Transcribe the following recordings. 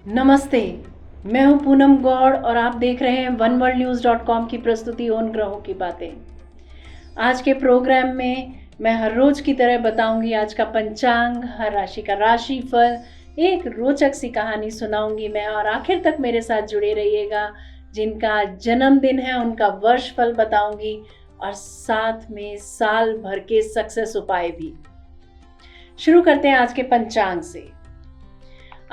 नमस्ते। मैं हूं पूनम गौड़ और आप देख रहे हैं oneworldnews.com की प्रस्तुति उन ग्रहों की बातें। आज के प्रोग्राम में मैं हर रोज की तरह बताऊंगी आज का पंचांग, हर राशि का राशिफल, एक रोचक सी कहानी सुनाऊंगी मैं और आखिर तक मेरे साथ जुड़े रहिएगा। जिनका जन्मदिन है उनका वर्ष फल बताऊंगी और साथ में साल भर के सक्सेस उपाय भी। शुरू करते हैं आज के पंचांग से।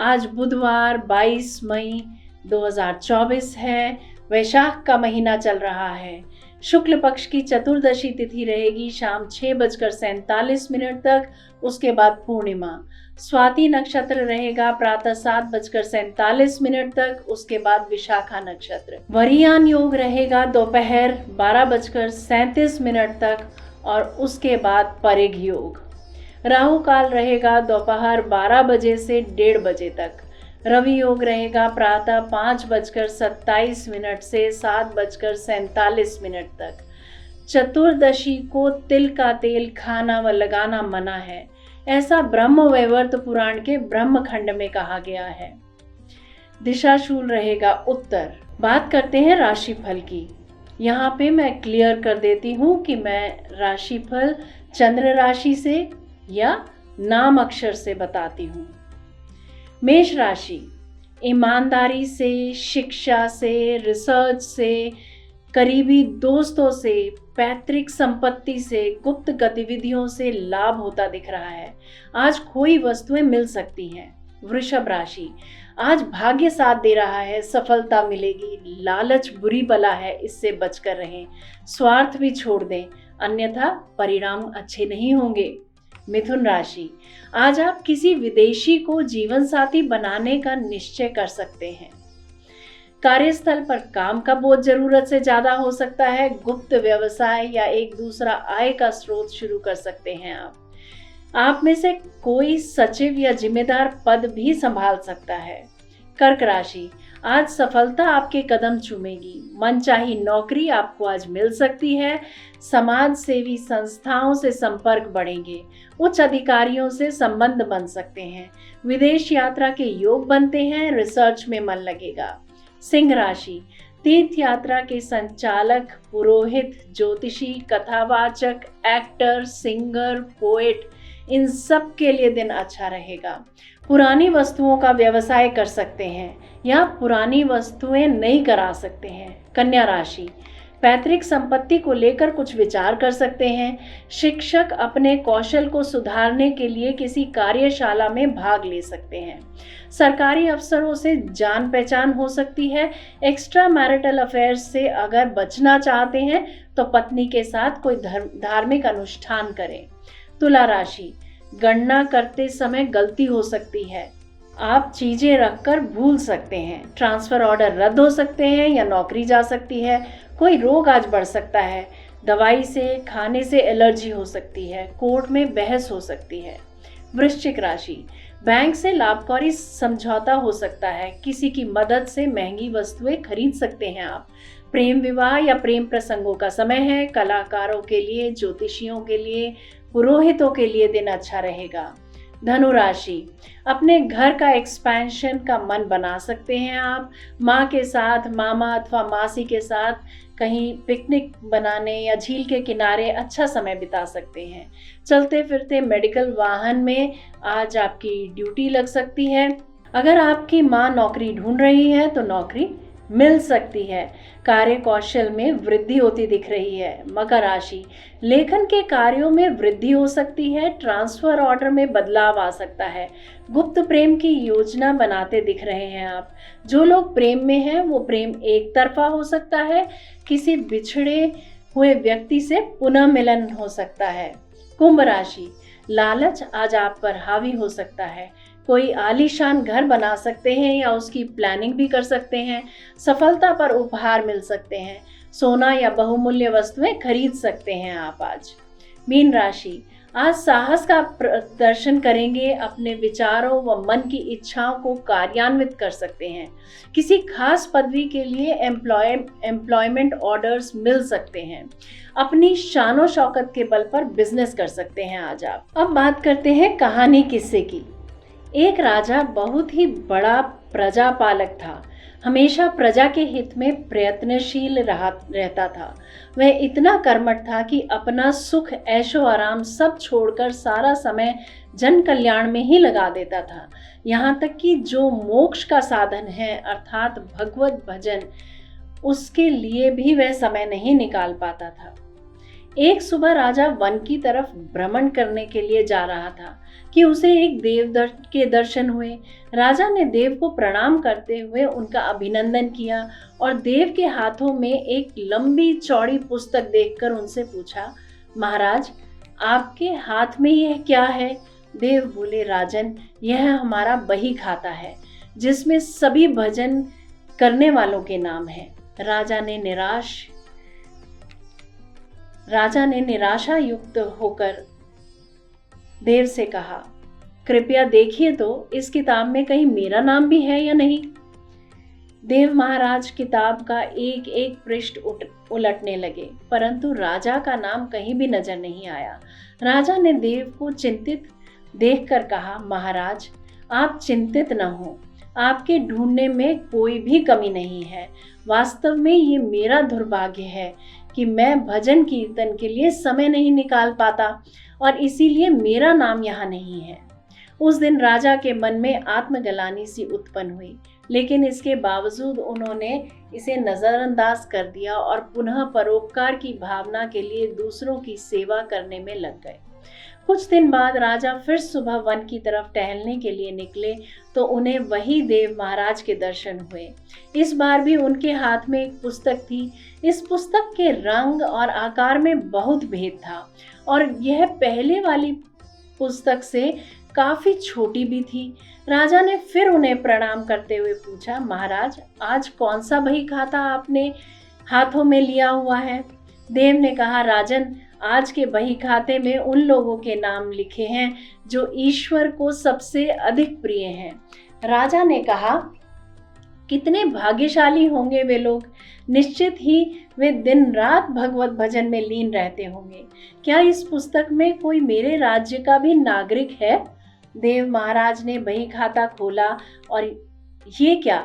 आज बुधवार 22 मई 2024 है। वैशाख का महीना चल रहा है। शुक्ल पक्ष की चतुर्दशी तिथि रहेगी शाम 6:47 तक, उसके बाद पूर्णिमा। स्वाति नक्षत्र रहेगा प्रातः 7:47 तक, उसके बाद विशाखा नक्षत्र। वरियान योग रहेगा दोपहर 12:37 तक और उसके बाद परिघ योग। राहु काल रहेगा दोपहर 12 बजे से 1:30 बजे तक। रवि योग रहेगा प्रातः 5:27 से 7:47 तक। चतुर्दशी को तिल का तेल खाना व लगाना मना है, ऐसा ब्रह्म वैवर्त पुराण के ब्रह्म खंड में कहा गया है। दिशाशूल रहेगा उत्तर। बात करते हैं राशिफल की। यहाँ पे मैं क्लियर कर देती हूँ कि मैं राशिफल चंद्र राशि से या नाम अक्षर से बताती हूँ। मेष राशि, ईमानदारी से, शिक्षा से, रिसर्च से, करीबी दोस्तों से, पैतृक संपत्ति से, गुप्त गतिविधियों से लाभ होता दिख रहा है। आज खोई वस्तुएं मिल सकती हैं। वृषभ राशि, आज भाग्य साथ दे रहा है, सफलता मिलेगी। लालच बुरी बला है, इससे बचकर रहें। स्वार्थ भी छोड़ दें, अन्यथा परिणाम अच्छे नहीं होंगे। मिथुन राशि, आज आप किसी विदेशी को जीवन साथी बनाने का निश्चय कर सकते हैं। कार्यस्थल पर काम का बोझ जरूरत से ज्यादा हो सकता है। गुप्त व्यवसाय या एक दूसरा आय का स्रोत शुरू कर सकते हैं आप में से कोई सचिव या जिम्मेदार पद भी संभाल सकता है। कर्क राशि, आज सफलता आपके कदम चूमेगी। मनचाही नौकरी आपको आज मिल सकती है। समाज सेवी संस्थाओं से संपर्क बढ़ेंगे। उच्च अधिकारियों से संबंध बन सकते हैं। विदेश यात्रा के योग बनते हैं। रिसर्च में मन लगेगा। सिंह राशि, तीर्थ यात्रा के संचालक, पुरोहित, ज्योतिषी, कथावाचक, एक्टर, सिंगर, पोएट, इन सब के लिए दिन अच्छा रहेगा। पुरानी वस्तुओं का व्यवसाय कर सकते हैं या पुरानी वस्तुएं नई करा सकते हैं। कन्या राशि, पैतृक संपत्ति को लेकर कुछ विचार कर सकते हैं। शिक्षक अपने कौशल को सुधारने के लिए किसी कार्यशाला में भाग ले सकते हैं। सरकारी अफसरों से जान पहचान हो सकती है। एक्स्ट्रा मैरिटल अफेयर्स से अगर बचना चाहते हैं तो पत्नी के साथ कोई धार्मिक अनुष्ठान करें। तुला राशि, गणना करते समय गलती हो सकती है। आप चीजें रखकर भूल सकते हैं। ट्रांसफर ऑर्डर रद्द हो सकते हैं या नौकरी जा सकती है। कोई रोग आज बढ़ सकता है। दवाई से, खाने से एलर्जी हो सकती है। कोर्ट में बहस हो सकती है। वृश्चिक राशि, बैंक से लाभकारी समझौता हो सकता है। किसी की मदद से महंगी वस्तुएं खरीद सकते हैं आप। प्रेम विवाह या प्रेम प्रसंगों का समय है। कलाकारों के लिए, ज्योतिषियों के लिए, पुरोहितों के लिए दिन अच्छा रहेगा। धनु राशि, अपने घर का एक्सपेंशन का मन बना सकते हैं आप। माँ के साथ, मामा अथवा मासी के साथ कहीं पिकनिक बनाने या झील के किनारे अच्छा समय बिता सकते हैं। चलते फिरते मेडिकल वाहन में आज आपकी ड्यूटी लग सकती है। अगर आपकी माँ नौकरी ढूंढ रही है तो नौकरी मिल सकती है। कार्य कौशल में वृद्धि होती दिख रही है। मकर राशि, लेखन के कार्यों में वृद्धि हो सकती है। ट्रांसफर ऑर्डर में बदलाव आ सकता है। गुप्त प्रेम की योजना बनाते दिख रहे हैं आप। जो लोग प्रेम में हैं वो प्रेम एक तरफा हो सकता है। किसी बिछड़े हुए व्यक्ति से पुनः मिलन हो सकता है। कुंभ राशि, लालच आज आप पर हावी हो सकता है। कोई आलीशान घर बना सकते हैं या उसकी प्लानिंग भी कर सकते हैं। सफलता पर उपहार मिल सकते हैं। सोना या बहुमूल्य वस्तुएं खरीद सकते हैं आप आज। मीन राशि, आज साहस का प्रदर्शन करेंगे। अपने विचारों व मन की इच्छाओं को कार्यान्वित कर सकते हैं। किसी खास पदवी के लिए एम्प्लॉयमेंट ऑर्डर्स मिल सकते हैं। अपनी शानो शौकत के बल पर बिजनेस कर सकते हैं आज आप। अब बात करते हैं कहानी किस्से की। एक राजा बहुत ही बड़ा प्रजापालक था। हमेशा प्रजा के हित में प्रयत्नशील रहता था। वह इतना कर्मठ था कि अपना सुख ऐशो आराम सब छोड़कर सारा समय जन कल्याण में ही लगा देता था। यहाँ तक कि जो मोक्ष का साधन है अर्थात भगवत भजन, उसके लिए भी वह समय नहीं निकाल पाता था। एक सुबह राजा वन की तरफ भ्रमण करने के लिए जा रहा था कि उसे एक देव के दर्शन हुए। राजा ने देव को प्रणाम करते हुए उनका अभिनंदन किया और देव के हाथों में एक लंबी चौड़ी पुस्तक देखकर उनसे पूछा, महाराज, आपके हाथ में यह क्या है? देव बोले, राजन, यह हमारा बही खाता है जिसमें सभी भजन करने वालों के नाम हैं। राजा ने निराशा युक्त होकर देव से कहा, कृपया देखिए तो इस किताब में कहीं मेरा नाम भी है या नहीं। देव महाराज किताब का एक एक पृष्ठ उलटने लगे, परंतु राजा का नाम कहीं भी नजर नहीं आया। राजा ने देव को चिंतित देखकर कहा, महाराज, आप चिंतित न हो, आपके ढूंढने में कोई भी कमी नहीं है। वास्तव में ये मेरा दुर्भाग्य है कि मैं भजन कीर्तन के लिए समय नहीं निकाल पाता और इसीलिए मेरा नाम यहाँ नहीं है। उस दिन राजा के मन में आत्मग्लानि सी उत्पन्न हुई, लेकिन इसके बावजूद उन्होंने इसे नजरअंदाज कर दिया और पुनः परोपकार की भावना के लिए दूसरों की सेवा करने में लग गए। कुछ दिन बाद राजा फिर सुबह वन की तरफ टहलने के लिए निकले तो उन्हें वही देव महाराज के दर्शन हुए। इस बार भी उनके हाथ में एक पुस्तक थी। इस पुस्तक के रंग और आकार में बहुत भेद था और यह पहले वाली पुस्तक से काफी छोटी भी थी। राजा ने फिर उन्हें प्रणाम करते हुए पूछा, महाराज, आज कौन सा बही खाता आपने हाथों में लिया हुआ है? देव ने कहा, राजन, आज के बही खाते में उन लोगों के नाम लिखे हैं जो ईश्वर को सबसे अधिक प्रिय हैं। राजा ने कहा, कितने भाग्यशाली होंगे वे लोग, निश्चित ही वे दिन रात भगवत भजन में लीन रहते होंगे। क्या इस पुस्तक में कोई मेरे राज्य का भी नागरिक है? देव महाराज ने बही खाता खोला और ये क्या,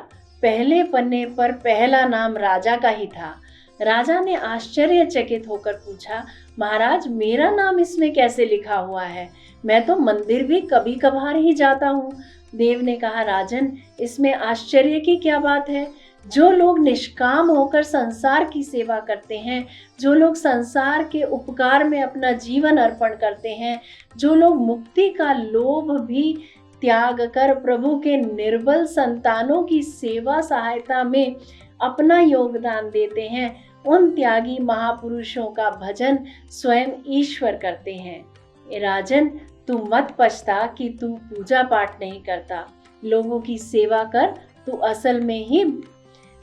पहले पन्ने पर पहला नाम राजा का ही था। राजा ने आश्चर्यचकित होकर पूछा, महाराज, मेरा नाम इसमें कैसे लिखा हुआ है? मैं तो मंदिर भी कभी कभार ही जाता हूँ। देव ने कहा, राजन, इसमें आश्चर्य की क्या बात है? जो लोग निष्काम होकर संसार की सेवा करते हैं, जो लोग संसार के उपकार में अपना जीवन अर्पण करते हैं, जो लोग मुक्ति का लोभ भी त्याग कर प्रभु के निर्बल संतानों की सेवा सहायता में अपना योगदान देते हैं, उन त्यागी महापुरुषों का भजन स्वयं ईश्वर करते हैं। राजन, तू मत पछता कि तू पूजा पाठ नहीं करता, लोगों की सेवा कर, तू असल में ही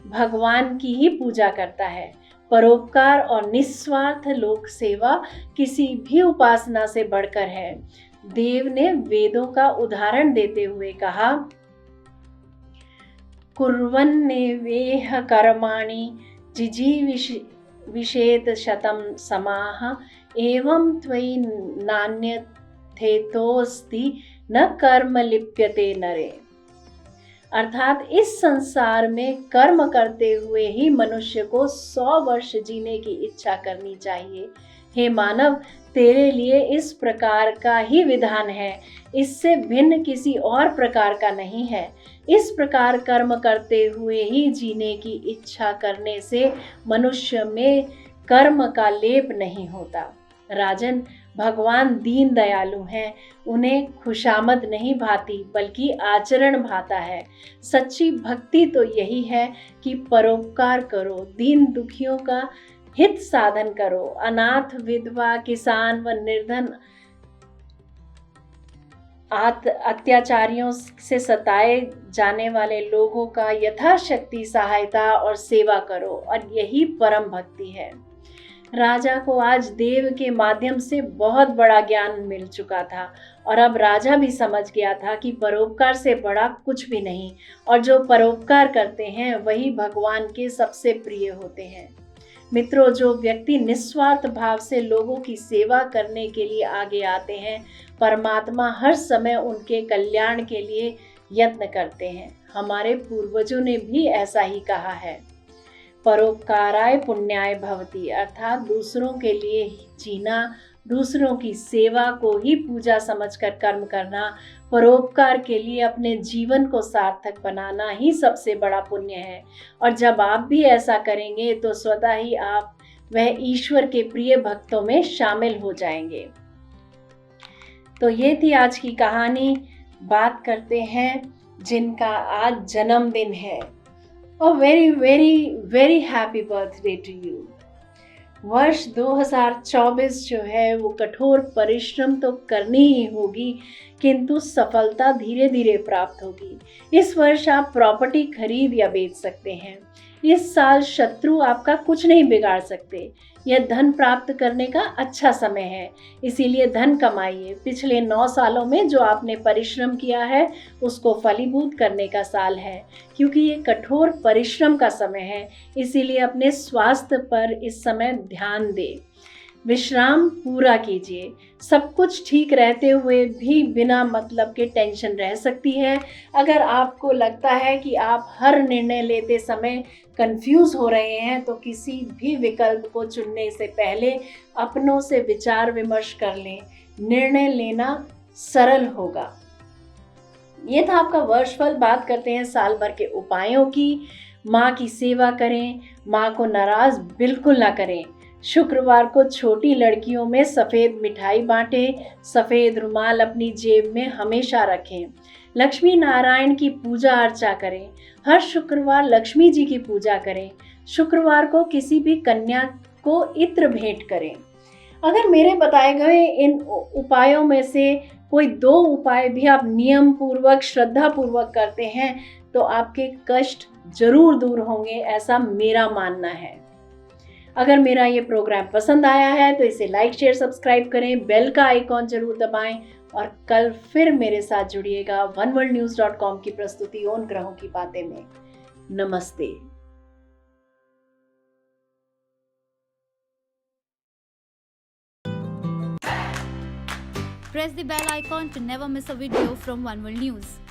भगवान की ही पूजा करता है। परोपकार और निस्वार्थ लोक सेवा किसी भी उपासना से बढ़कर है। देव ने वेदों का उदाहरण देते हुए कहा, कुर्वन्नेवेह कर्माणि जिजीविषेत शतं समाः एवं त्वयि नान्यथेतोऽस्ति न कर्म लिप्यते नरे। अर्थात इस संसार में कर्म करते हुए ही मनुष्य को 100 वर्ष जीने की इच्छा करनी चाहिए। हे मानव, तेरे लिए इस प्रकार का ही विधान है, इससे भिन्न किसी और प्रकार का नहीं है। इस प्रकार कर्म करते हुए ही जीने की इच्छा करने से मनुष्य में कर्म का लेप नहीं होता। राजन, भगवान दीन दयालु हैं, उन्हें खुशामद नहीं भाती बल्कि आचरण भाता है। सच्ची भक्ति तो यही है कि परोपकार करो, दीन दुखियों का हित साधन करो, अनाथ, विधवा, किसान व निर्धन अत्याचारियों से सताए जाने वाले लोगों का यथाशक्ति सहायता और सेवा करो, और यही परम भक्ति है। राजा को आज देव के माध्यम से बहुत बड़ा ज्ञान मिल चुका था और अब राजा भी समझ गया था कि परोपकार से बड़ा कुछ भी नहीं, और जो परोपकार करते हैं वही भगवान के सबसे प्रिय होते हैं। मित्रों, जो व्यक्ति निस्वार्थ भाव से लोगों की सेवा करने के लिए आगे आते हैं, परमात्मा हर समय उनके कल्याण के लिए यत्न करते हैं। हमारे पूर्वजों ने भी ऐसा ही कहा है। परोपकाराय पुण्याय भवति, अर्थात दूसरों के लिए जीना, दूसरों की सेवा को ही पूजा समझकर कर्म करना, परोपकार के लिए अपने जीवन को सार्थक बनाना ही सबसे बड़ा पुण्य है। और जब आप भी ऐसा करेंगे तो स्वतः ही आप वह ईश्वर के प्रिय भक्तों में शामिल हो जाएंगे। तो ये थी आज की कहानी। बात करते हैं जिनका आज जन्मदिन है। A very very very happy birthday to you। वर्ष 2024 जो है वो कठोर परिश्रम तो करनी ही होगी, किंतु सफलता धीरे धीरे प्राप्त होगी। इस वर्ष आप प्रॉपर्टी खरीद या बेच सकते हैं। इस साल शत्रु आपका कुछ नहीं बिगाड़ सकते। यह धन प्राप्त करने का अच्छा समय है, इसीलिए धन कमाइए। पिछले 9 सालों में जो आपने परिश्रम किया है उसको फलीभूत करने का साल है, क्योंकि ये कठोर परिश्रम का समय है। इसीलिए अपने स्वास्थ्य पर इस समय ध्यान दें, विश्राम पूरा कीजिए। सब कुछ ठीक रहते हुए भी बिना मतलब के टेंशन रह सकती है। अगर आपको लगता है कि आप हर निर्णय लेते समय कंफ्यूज हो रहे हैं तो किसी भी विकल्प को चुनने से पहले अपनों से विचार विमर्श कर लें। निर्णय लेना सरल होगा। ये था आपका वर्षफल। बात करते हैं साल भर के उपायों की। माँ की सेवा करें, माँ को नाराज बिल्कुल ना करें। शुक्रवार को छोटी लड़कियों में सफ़ेद मिठाई बांटें। सफ़ेद रुमाल अपनी जेब में हमेशा रखें। लक्ष्मी नारायण की पूजा अर्चा करें। हर शुक्रवार लक्ष्मी जी की पूजा करें। शुक्रवार को किसी भी कन्या को इत्र भेंट करें। अगर मेरे बताए गए इन उपायों में से कोई 2 उपाय भी आप नियम पूर्वक, श्रद्धा पूर्वक करते हैं तो आपके कष्ट जरूर दूर होंगे, ऐसा मेरा मानना है। अगर मेरा ये प्रोग्राम पसंद आया है तो इसे लाइक, शेयर, सब्सक्राइब करें, बेल का आइकॉन जरूर दबाएं और कल फिर मेरे साथ जुड़िएगा oneworldnews.com की प्रस्तुति उन ग्रहों की बातें में। नमस्ते। Press the bell icon to never miss a video from One World News.